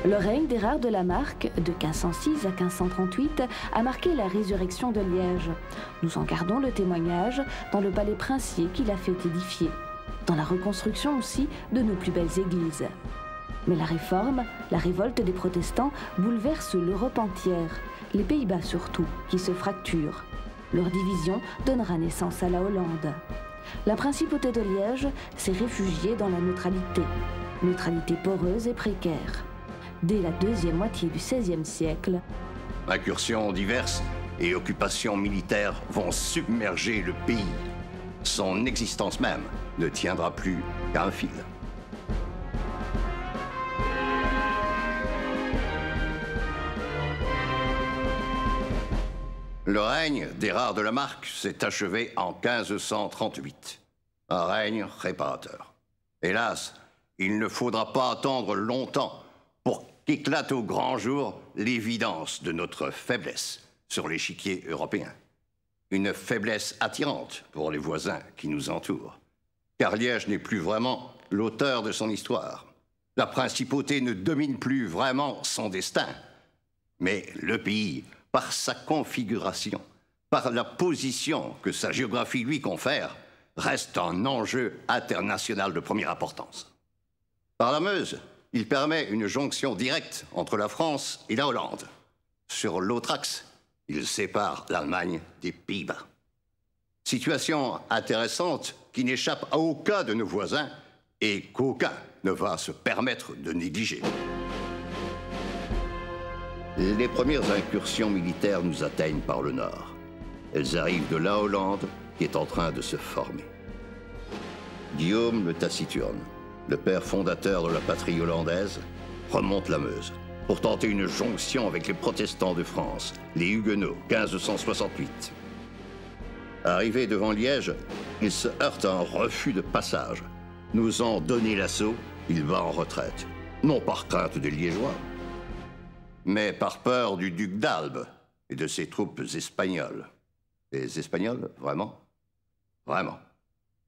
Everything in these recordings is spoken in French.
Le règne d'Érard de la Marck, de 1506 à 1538, a marqué la résurrection de Liège. Nous en gardons le témoignage dans le palais princier qu'il a fait édifier, dans la reconstruction aussi de nos plus belles églises. Mais la réforme, la révolte des protestants bouleverse l'Europe entière, les Pays-Bas surtout, qui se fracturent. Leur division donnera naissance à la Hollande. La principauté de Liège s'est réfugiée dans la neutralité poreuse et précaire. Dès la deuxième moitié du XVIe siècle, incursions diverses et occupations militaires vont submerger le pays. Son existence même ne tiendra plus qu'à un fil. Le règne d'Érard de la Marck s'est achevé en 1538. Un règne réparateur. Hélas, il ne faudra pas attendre longtemps pour qu'éclate au grand jour l'évidence de notre faiblesse sur l'échiquier européen. Une faiblesse attirante pour les voisins qui nous entourent. Car Liège n'est plus vraiment l'auteur de son histoire. La principauté ne domine plus vraiment son destin. Mais le pays, par sa configuration, par la position que sa géographie lui confère, reste un enjeu international de première importance. Par la Meuse, il permet une jonction directe entre la France et la Hollande. Sur l'autre axe, il sépare l'Allemagne des Pays-Bas. Situation intéressante qui n'échappe à aucun de nos voisins et qu'aucun ne va se permettre de négliger. Les premières incursions militaires nous atteignent par le nord. Elles arrivent de la Hollande qui est en train de se former. Guillaume le Taciturne, le père fondateur de la patrie hollandaise, remonte la Meuse pour tenter une jonction avec les protestants de France, les Huguenots, 1568. Arrivé devant Liège, il se heurte à un refus de passage. N'osant donner l'assaut, il va en retraite, non par crainte des Liégeois, mais par peur du duc d'Albe et de ses troupes espagnoles. Les Espagnols, vraiment? Vraiment.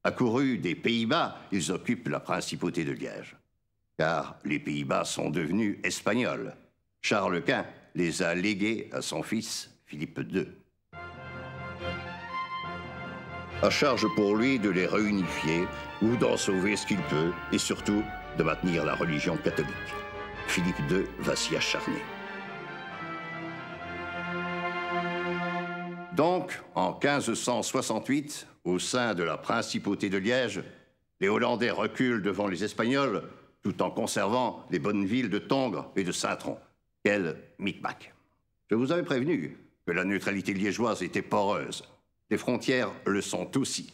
Accourus des Pays-Bas, ils occupent la principauté de Liège. Car les Pays-Bas sont devenus espagnols. Charles Quint les a légués à son fils Philippe II. À charge pour lui de les réunifier ou d'en sauver ce qu'il peut, et surtout de maintenir la religion catholique. Philippe II va s'y acharner. Donc, en 1568, au sein de la principauté de Liège, les Hollandais reculent devant les Espagnols tout en conservant les bonnes villes de Tongres et de Saint-Tron. Quel micmac! Je vous avais prévenu que la neutralité liégeoise était poreuse. Les frontières le sont aussi.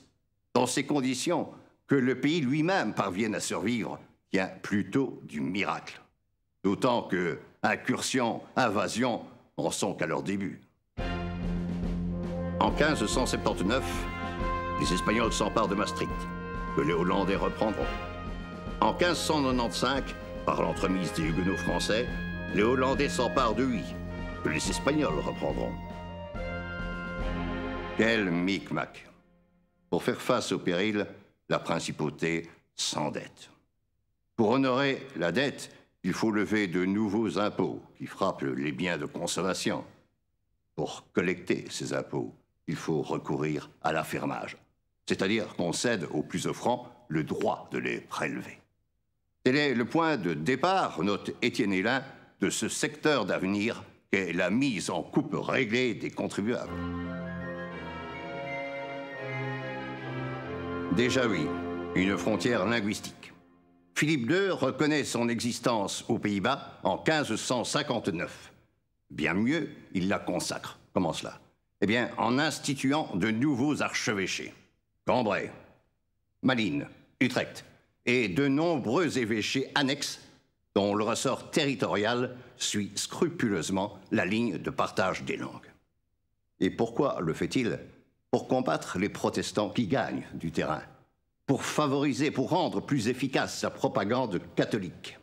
Dans ces conditions, que le pays lui-même parvienne à survivre tient plutôt du miracle. D'autant que incursions, invasions en sont qu'à leur début. En 1579, les Espagnols s'emparent de Maastricht, que les Hollandais reprendront. En 1595, par l'entremise des Huguenots français, les Hollandais s'emparent de Huy, que les Espagnols reprendront. Quel micmac! Pour faire face au péril, la principauté s'endette. Pour honorer la dette, il faut lever de nouveaux impôts qui frappent les biens de consommation. Pour collecter ces impôts, il faut recourir à l'affermage, c'est-à-dire qu'on cède aux plus offrants le droit de les prélever. Tel est le point de départ, note Étienne Hélin, de ce secteur d'avenir qu'est la mise en coupe réglée des contribuables. Déjà oui, une frontière linguistique. Philippe II reconnaît son existence aux Pays-Bas en 1559. Bien mieux, il la consacre. Comment cela? Eh bien, en instituant de nouveaux archevêchés. Cambrai, Malines, Utrecht, et de nombreux évêchés annexes dont le ressort territorial suit scrupuleusement la ligne de partage des langues. Et pourquoi le fait-il? Pour combattre les protestants qui gagnent du terrain, pour favoriser, pour rendre plus efficace sa propagande catholique.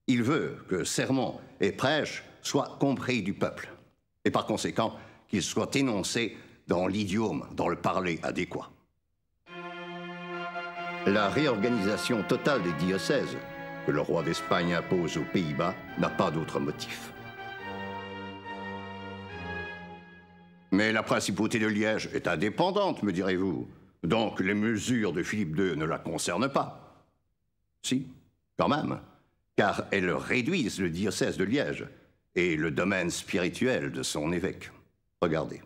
Il veut que sermons et prêches soient compris du peuple, et par conséquent qu'ils soient énoncés dans l'idiome, dans le parler adéquat. La réorganisation totale des diocèses, que le roi d'Espagne impose aux Pays-Bas n'a pas d'autre motif. Mais la principauté de Liège est indépendante, me direz-vous. Donc les mesures de Philippe II ne la concernent pas. Si, quand même, car elles réduisent le diocèse de Liège et le domaine spirituel de son évêque. Regardez.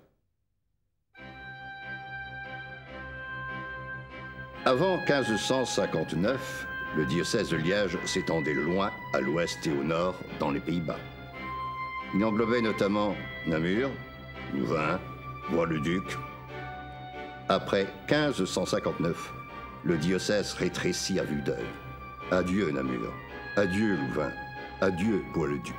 Avant 1559, le diocèse de Liège s'étendait loin à l'ouest et au nord dans les Pays-Bas. Il englobait notamment Namur, Louvain, Bois-le-Duc. Après 1559, le diocèse rétrécit à vue d'œil. Adieu Namur, adieu Louvain, adieu Bois-le-Duc.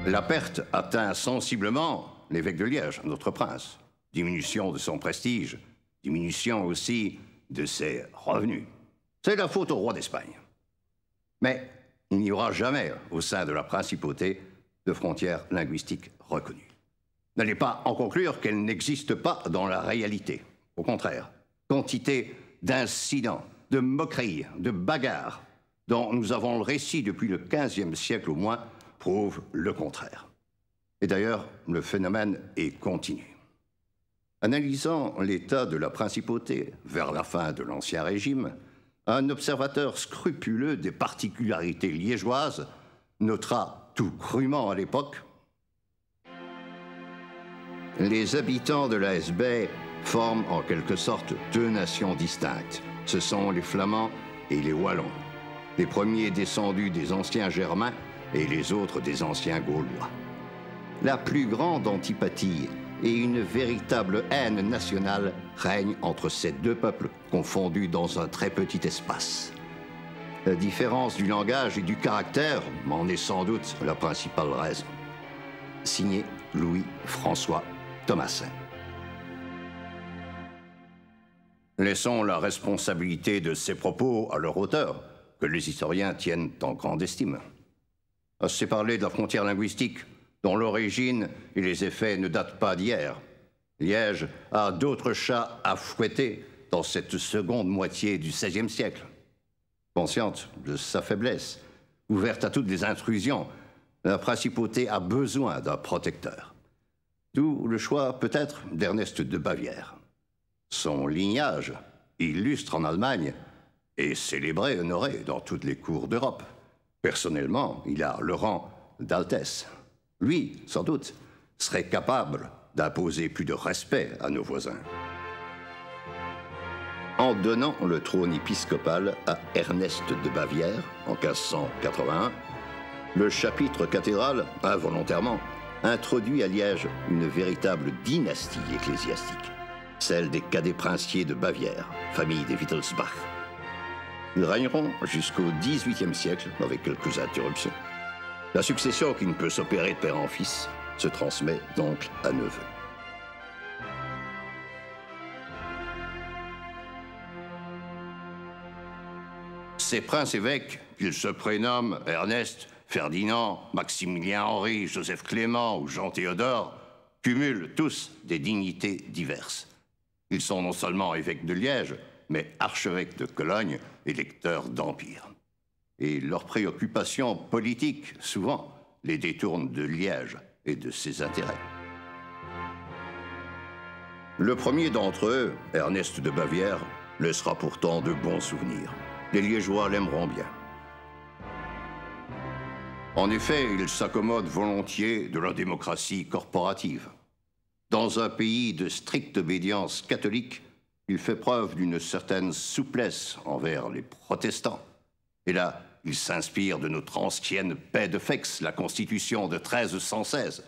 La perte atteint sensiblement l'évêque de Liège, notre prince. Diminution de son prestige, diminution aussi de ses revenus. C'est la faute au roi d'Espagne. Mais il n'y aura jamais, au sein de la principauté, de frontières linguistiques reconnues. N'allez pas en conclure qu'elles n'existent pas dans la réalité. Au contraire, quantité d'incidents, de moqueries, de bagarres, dont nous avons le récit depuis le XVe siècle au moins, prouvent le contraire. Et d'ailleurs, le phénomène est continu. Analysant l'état de la principauté vers la fin de l'Ancien Régime, un observateur scrupuleux des particularités liégeoises notera tout crûment à l'époque: les habitants de la Hesbaye forment en quelque sorte deux nations distinctes. Ce sont les Flamands et les Wallons, les premiers descendus des anciens Germains et les autres des anciens Gaulois. La plus grande antipathie et une véritable haine nationale règne entre ces deux peuples confondus dans un très petit espace. La différence du langage et du caractère en est sans doute la principale raison. Signé Louis-François Thomassin. Laissons la responsabilité de ces propos à leur auteur, que les historiens tiennent en grande estime. Assez parlé de la frontière linguistique, dont l'origine et les effets ne datent pas d'hier. Liège a d'autres chats à fouetter dans cette seconde moitié du XVIe siècle. Consciente de sa faiblesse, ouverte à toutes les intrusions, la principauté a besoin d'un protecteur. D'où le choix peut-être d'Ernest de Bavière. Son lignage, illustre en Allemagne, est célébré et honoré dans toutes les cours d'Europe. Personnellement, il a le rang d'altesse. Lui, sans doute, serait capable d'imposer plus de respect à nos voisins. En donnant le trône épiscopal à Ernest de Bavière en 1581, le chapitre cathédral, involontairement, introduit à Liège une véritable dynastie ecclésiastique, celle des cadets princiers de Bavière, famille des Wittelsbach. Ils régneront jusqu'au XVIIIe siècle avec quelques interruptions. La succession qui ne peut s'opérer de père en fils se transmet d'oncle à neveu. Ces princes-évêques, qu'ils se prénomment Ernest, Ferdinand, Maximilien-Henri, Joseph Clément ou Jean-Théodore, cumulent tous des dignités diverses. Ils sont non seulement évêques de Liège, mais archevêques de Cologne et lecteurs d'Empire. Et leurs préoccupations politiques, souvent, les détournent de Liège et de ses intérêts. Le premier d'entre eux, Ernest de Bavière, laissera pourtant de bons souvenirs. Les Liégeois l'aimeront bien. En effet, il s'accommode volontiers de la démocratie corporative. Dans un pays de stricte obédience catholique, il fait preuve d'une certaine souplesse envers les protestants. Et là, il s'inspire de notre ancienne paix de Fex, la Constitution de 1316.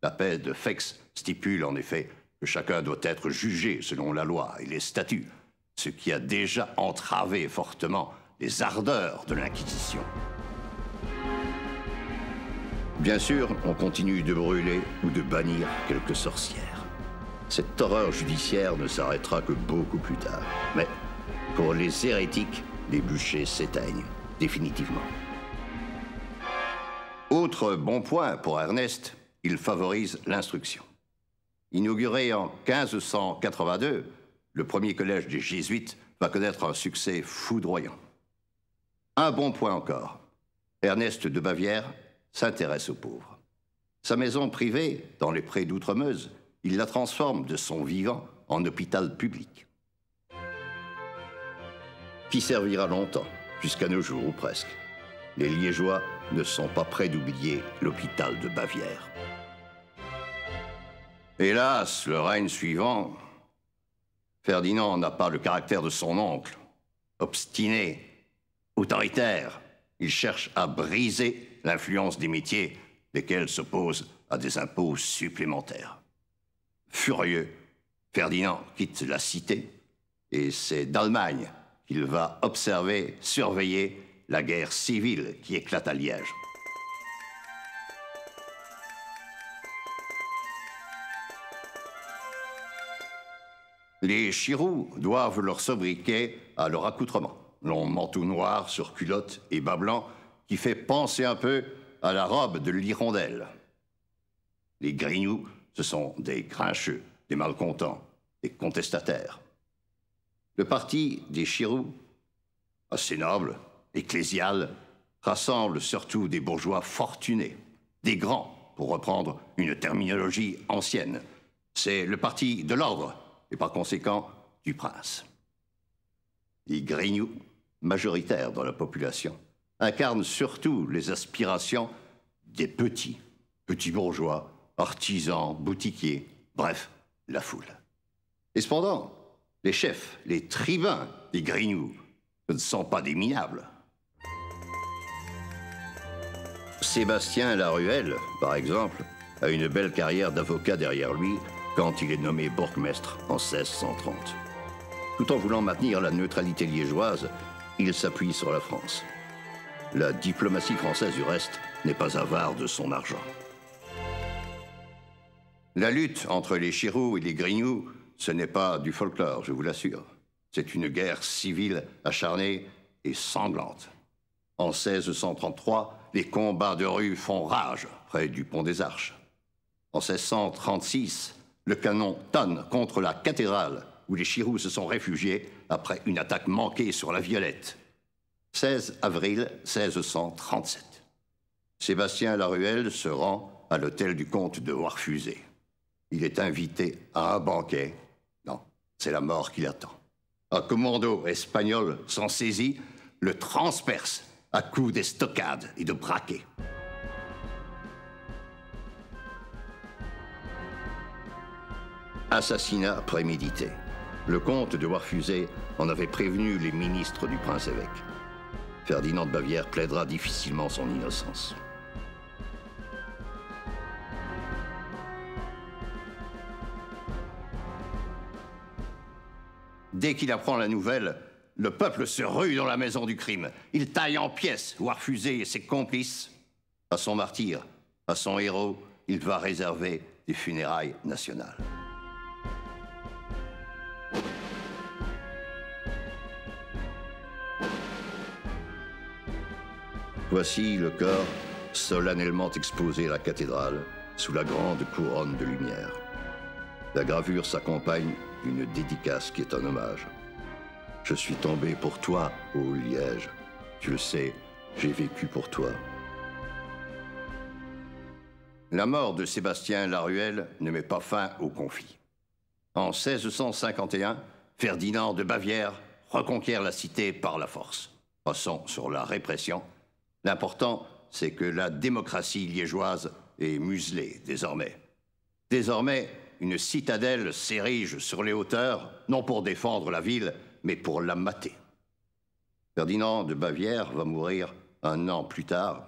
La paix de Fex stipule en effet que chacun doit être jugé selon la loi et les statuts, ce qui a déjà entravé fortement les ardeurs de l'Inquisition. Bien sûr, on continue de brûler ou de bannir quelques sorcières. Cette horreur judiciaire ne s'arrêtera que beaucoup plus tard. Mais pour les hérétiques, les bûchers s'éteignent définitivement. Autre bon point pour Ernest, il favorise l'instruction. Inauguré en 1582, le premier collège des Jésuites va connaître un succès foudroyant. Un bon point encore. Ernest de Bavière s'intéresse aux pauvres. Sa maison privée, dans les prés d'Outremeuse, il la transforme de son vivant en hôpital public. Qui servira longtemps, jusqu'à nos jours ou presque. Les Liégeois ne sont pas prêts d'oublier l'hôpital de Bavière. Hélas, le règne suivant, Ferdinand n'a pas le caractère de son oncle. Obstiné, autoritaire, il cherche à briser l'influence des métiers lesquels s'opposent à des impôts supplémentaires. Furieux, Ferdinand quitte la cité et c'est d'Allemagne qu'il va observer, surveiller la guerre civile qui éclate à Liège. Les Chiroux doivent leur sobriquet à leur accoutrement. Long manteau noir sur culotte et bas blanc qui fait penser un peu à la robe de l'hirondelle. Les Grignoux, ce sont des grincheux, des malcontents, des contestataires. Le parti des Chiroux, assez noble, ecclésial, rassemble surtout des bourgeois fortunés, des grands, pour reprendre une terminologie ancienne. C'est le parti de l'ordre et par conséquent du prince. Les Grignoux, majoritaires dans la population, incarnent surtout les aspirations des petits bourgeois, artisans, boutiquiers, bref, la foule. Et cependant, les chefs, les tribuns des Grignoux, ce ne sont pas des minables. Sébastien Laruelle, par exemple, a une belle carrière d'avocat derrière lui quand il est nommé bourgmestre en 1630. Tout en voulant maintenir la neutralité liégeoise, il s'appuie sur la France. La diplomatie française, du reste, n'est pas avare de son argent. La lutte entre les Chiroux et les Grignoux, ce n'est pas du folklore, je vous l'assure. C'est une guerre civile acharnée et sanglante. En 1633, les combats de rue font rage près du pont des Arches. En 1636, le canon tonne contre la cathédrale où les Chiroux se sont réfugiés après une attaque manquée sur la Violette. 16 avril 1637. Sébastien Laruelle se rend à l'hôtel du comte de Warfusé. Il est invité à un banquet. Non, c'est la mort qui l'attend. Un commando espagnol s'en saisit, le transperce à coups d'estocades et de braquets. Assassinat prémédité. Le comte de Warfusé en avait prévenu les ministres du prince-évêque. Ferdinand de Bavière plaidera difficilement son innocence. Dès qu'il apprend la nouvelle, le peuple se rue dans la maison du crime. Il taille en pièces Warfusé et ses complices. À son martyr, à son héros, il va réserver des funérailles nationales. Voici le corps solennellement exposé à la cathédrale sous la grande couronne de lumière. La gravure s'accompagne d'une dédicace qui est un hommage. Je suis tombé pour toi, ô Liège. Tu le sais, j'ai vécu pour toi. La mort de Sébastien Laruelle ne met pas fin au conflit. En 1651, Ferdinand de Bavière reconquiert la cité par la force. Passons sur la répression. L'important, c'est que la démocratie liégeoise est muselée désormais. Désormais, une citadelle s'érige sur les hauteurs, non pour défendre la ville, mais pour la mater. Ferdinand de Bavière va mourir 1 an plus tard.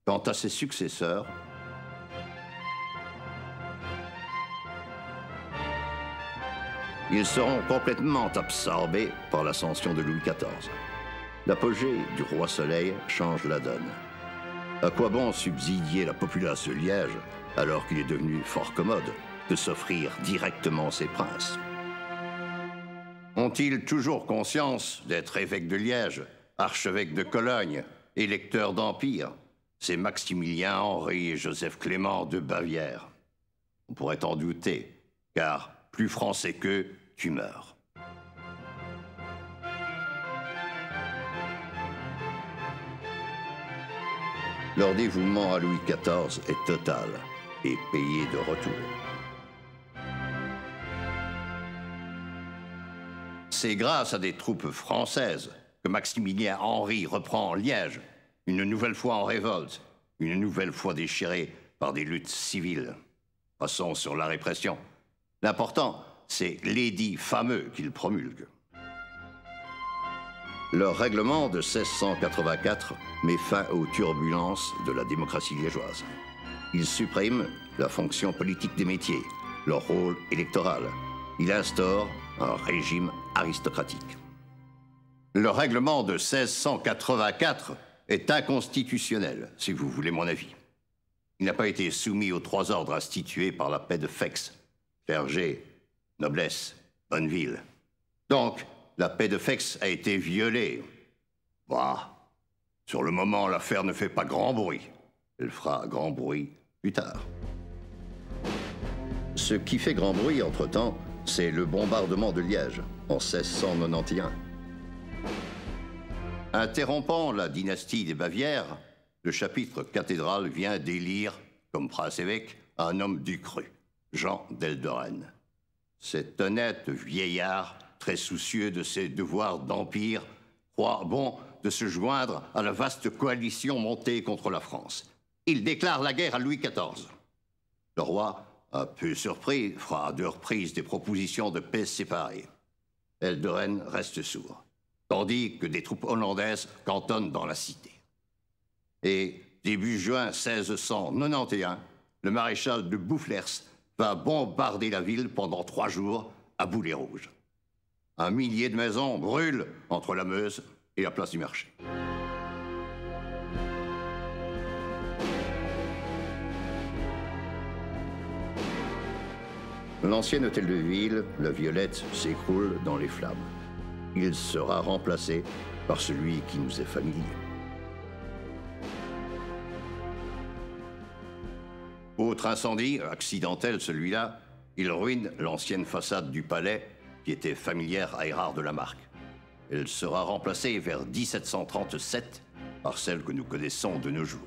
Quant à ses successeurs, ils seront complètement absorbés par l'ascension de Louis XIV. L'apogée du roi Soleil change la donne. À quoi bon subsidier la populace de Liège alors qu'il est devenu fort commode de s'offrir directement ses princes? Ont-ils toujours conscience d'être évêque de Liège, archevêque de Cologne, électeur d'Empire? C'est Maximilien Henri et Joseph Clément de Bavière. On pourrait en douter, car plus français qu'eux, tu meurs. Leur dévouement à Louis XIV est total et payé de retour. C'est grâce à des troupes françaises que Maximilien Henri reprend Liège, une nouvelle fois en révolte, une nouvelle fois déchirée par des luttes civiles. Passons sur la répression. L'important, c'est l'édit fameux qu'il promulgue. Leur règlement de 1684 met fin aux turbulences de la démocratie liégeoise. Il supprime la fonction politique des métiers, leur rôle électoral. Il instaure un régime aristocratique. Le règlement de 1684 est inconstitutionnel, si vous voulez mon avis. Il n'a pas été soumis aux 3 ordres institués par la paix de Fex, clergé, noblesse, bonne ville. Donc, la paix de Fex a été violée. Bah, sur le moment, l'affaire ne fait pas grand bruit. Elle fera grand bruit plus tard. Ce qui fait grand bruit, entre-temps, c'est le bombardement de Liège, en 1691. Interrompant la dynastie des Bavières, le chapitre cathédral vient d'élire, comme prince-évêque, un homme du cru, Jean d'Elderen. Cet honnête vieillard, très soucieux de ses devoirs d'empire, croit bon de se joindre à la vaste coalition montée contre la France. Il déclare la guerre à Louis XIV. Le roi, un peu surpris, fera à 2 reprises des propositions de paix séparées. Elderen reste sourd, tandis que des troupes hollandaises cantonnent dans la cité. Et début juin 1691, le maréchal de Boufflers va bombarder la ville pendant 3 jours à boulet rouge. 1 millier de maisons brûlent entre la Meuse et la place du marché. L'ancien hôtel de ville, la Violette, s'écroule dans les flammes. Il sera remplacé par celui qui nous est familier. Autre incendie, accidentel celui-là, il ruine l'ancienne façade du palais qui était familière à Erard de la Marck. Elle sera remplacée vers 1737 par celle que nous connaissons de nos jours.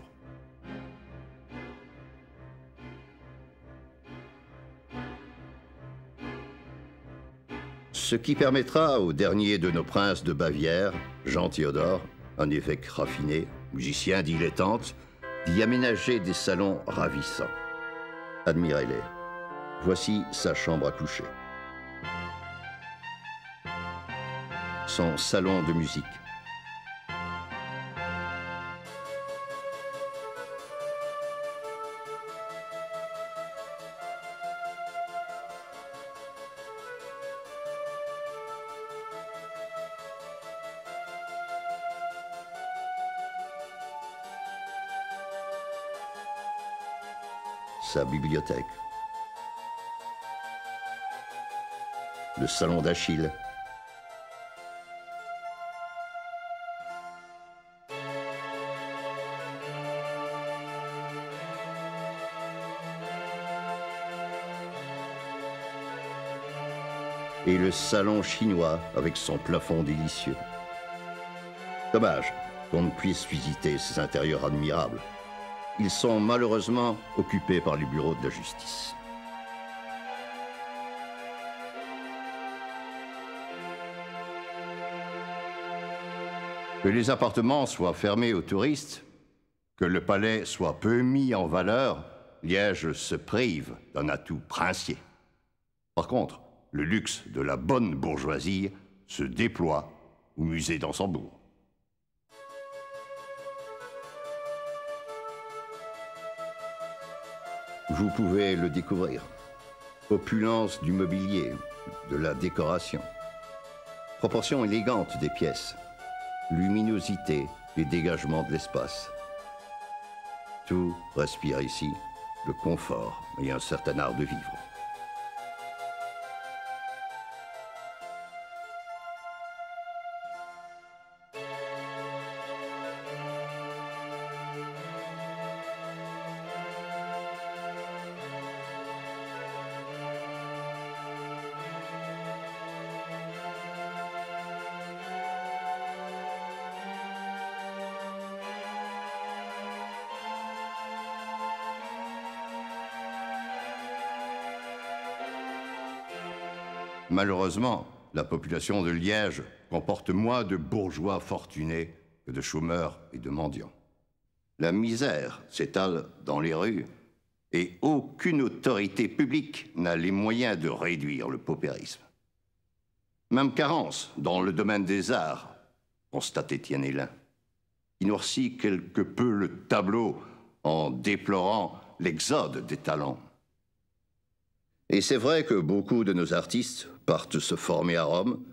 Ce qui permettra au dernier de nos princes de Bavière, Jean Théodore, un évêque raffiné, musicien dilettante, d'y aménager des salons ravissants. Admirez-les. Voici sa chambre à coucher. Son salon de musique. Sa bibliothèque. Le salon d'Achille. Et le salon chinois avec son plafond délicieux. Dommage qu'on ne puisse visiter ces intérieurs admirables. Ils sont malheureusement occupés par les bureaux de la justice. Que les appartements soient fermés aux touristes, que le palais soit peu mis en valeur, Liège se prive d'un atout princier. Par contre, le luxe de la bonne bourgeoisie se déploie au musée d'Ansembourg. Vous pouvez le découvrir. Opulence du mobilier, de la décoration. Proportion élégante des pièces. Luminosité et dégagement de l'espace. Tout respire ici le confort et un certain art de vivre. Malheureusement, la population de Liège comporte moins de bourgeois fortunés que de chômeurs et de mendiants. La misère s'étale dans les rues et aucune autorité publique n'a les moyens de réduire le paupérisme. Même carence dans le domaine des arts, constate Étienne Hélin, qui noircit quelque peu le tableau en déplorant l'exode des talents. Et c'est vrai que beaucoup de nos artistes partent se former à Rome,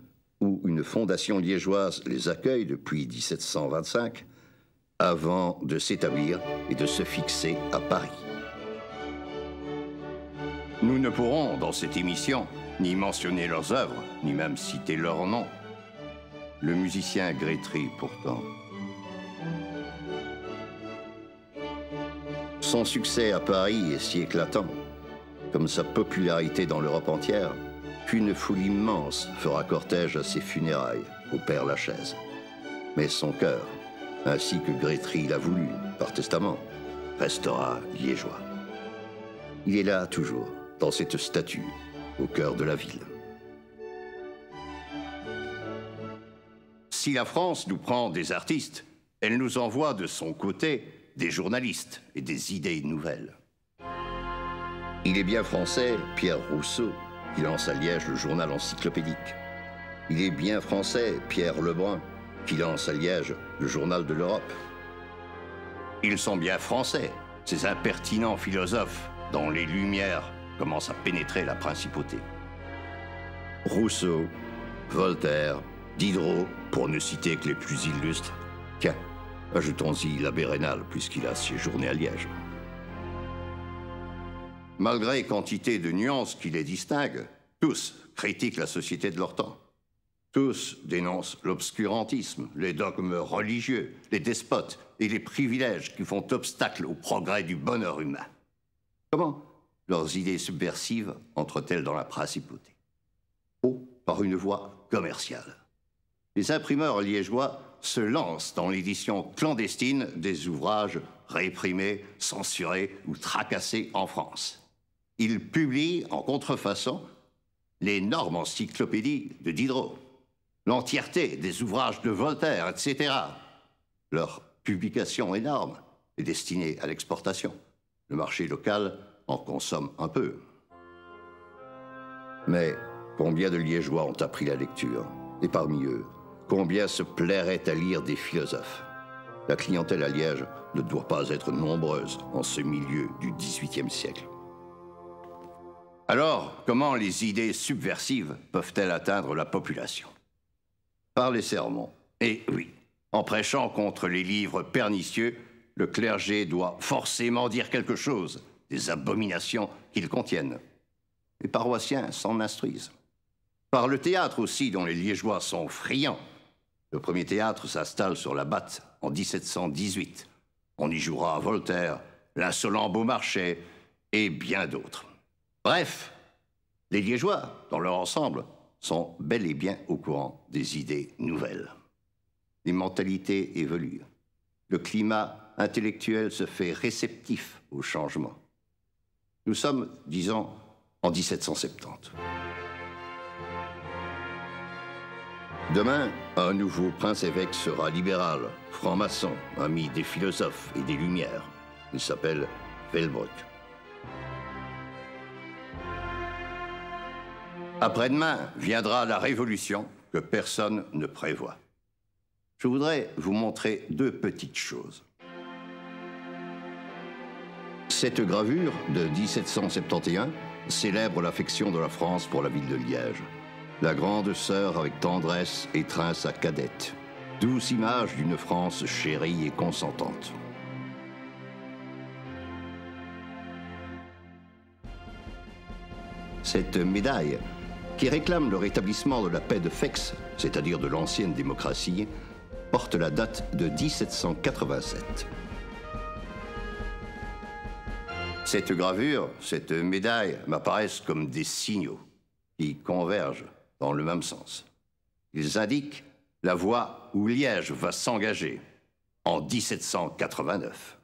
où une fondation liégeoise les accueille depuis 1725, avant de s'établir et de se fixer à Paris. Nous ne pourrons, dans cette émission, ni mentionner leurs œuvres, ni même citer leur nom. Le musicien Grétry, pourtant. Son succès à Paris est si éclatant, comme sa popularité dans l'Europe entière, qu'une foule immense fera cortège à ses funérailles au Père Lachaise. Mais son cœur, ainsi que Grétry l'a voulu, par testament, restera liégeois. Il est là toujours, dans cette statue, au cœur de la ville. Si la France nous prend des artistes, elle nous envoie de son côté des journalistes et des idées nouvelles. Il est bien français, Pierre Rousseau, qui lance à Liège le journal encyclopédique. Il est bien français, Pierre Lebrun, qui lance à Liège le journal de l'Europe. Ils sont bien français, ces impertinents philosophes dont les lumières commencent à pénétrer la principauté. Rousseau, Voltaire, Diderot, pour ne citer que les plus illustres. Tiens, ajoutons-y l'abbé Raynal, puisqu'il a séjourné à Liège. Malgré quantité de nuances qui les distinguent, tous critiquent la société de leur temps. Tous dénoncent l'obscurantisme, les dogmes religieux, les despotes et les privilèges qui font obstacle au progrès du bonheur humain. Comment leurs idées subversives entrent-elles dans la principauté? Oh, par une voie commerciale. Les imprimeurs liégeois se lancent dans l'édition clandestine des ouvrages réprimés, censurés ou tracassés en France. Ils publient en contrefaçon l'énorme encyclopédie de Diderot, l'entièreté des ouvrages de Voltaire, etc. Leur publication énorme est destinée à l'exportation. Le marché local en consomme un peu. Mais combien de Liégeois ont appris la lecture? Et parmi eux, combien se plairaient à lire des philosophes? La clientèle à Liège ne doit pas être nombreuse en ce milieu du XVIIIe siècle. Alors, comment les idées subversives peuvent-elles atteindre la population? Par les sermons. Et oui, en prêchant contre les livres pernicieux, le clergé doit forcément dire quelque chose des abominations qu'ils contiennent. Les paroissiens s'en instruisent. Par le théâtre aussi, dont les Liégeois sont friands. Le premier théâtre s'installe sur la Batte en 1718. On y jouera Voltaire, l'insolent Beaumarchais et bien d'autres. Bref, les Liégeois, dans leur ensemble, sont bel et bien au courant des idées nouvelles. Les mentalités évoluent. Le climat intellectuel se fait réceptif au changement. Nous sommes, disons, en 1770. Demain, un nouveau prince-évêque sera libéral, franc-maçon, ami des philosophes et des Lumières. Il s'appelle Velbruck. Après-demain viendra la révolution que personne ne prévoit. Je voudrais vous montrer deux petites choses. Cette gravure de 1771 célèbre l'affection de la France pour la ville de Liège. La grande sœur avec tendresse étreint sa cadette. Douce image d'une France chérie et consentante. Cette médaille, qui réclame le rétablissement de la paix de Fex, c'est-à-dire de l'ancienne démocratie, porte la date de 1787. Cette gravure, cette médaille m'apparaissent comme des signaux qui convergent dans le même sens. Ils indiquent la voie où Liège va s'engager en 1789.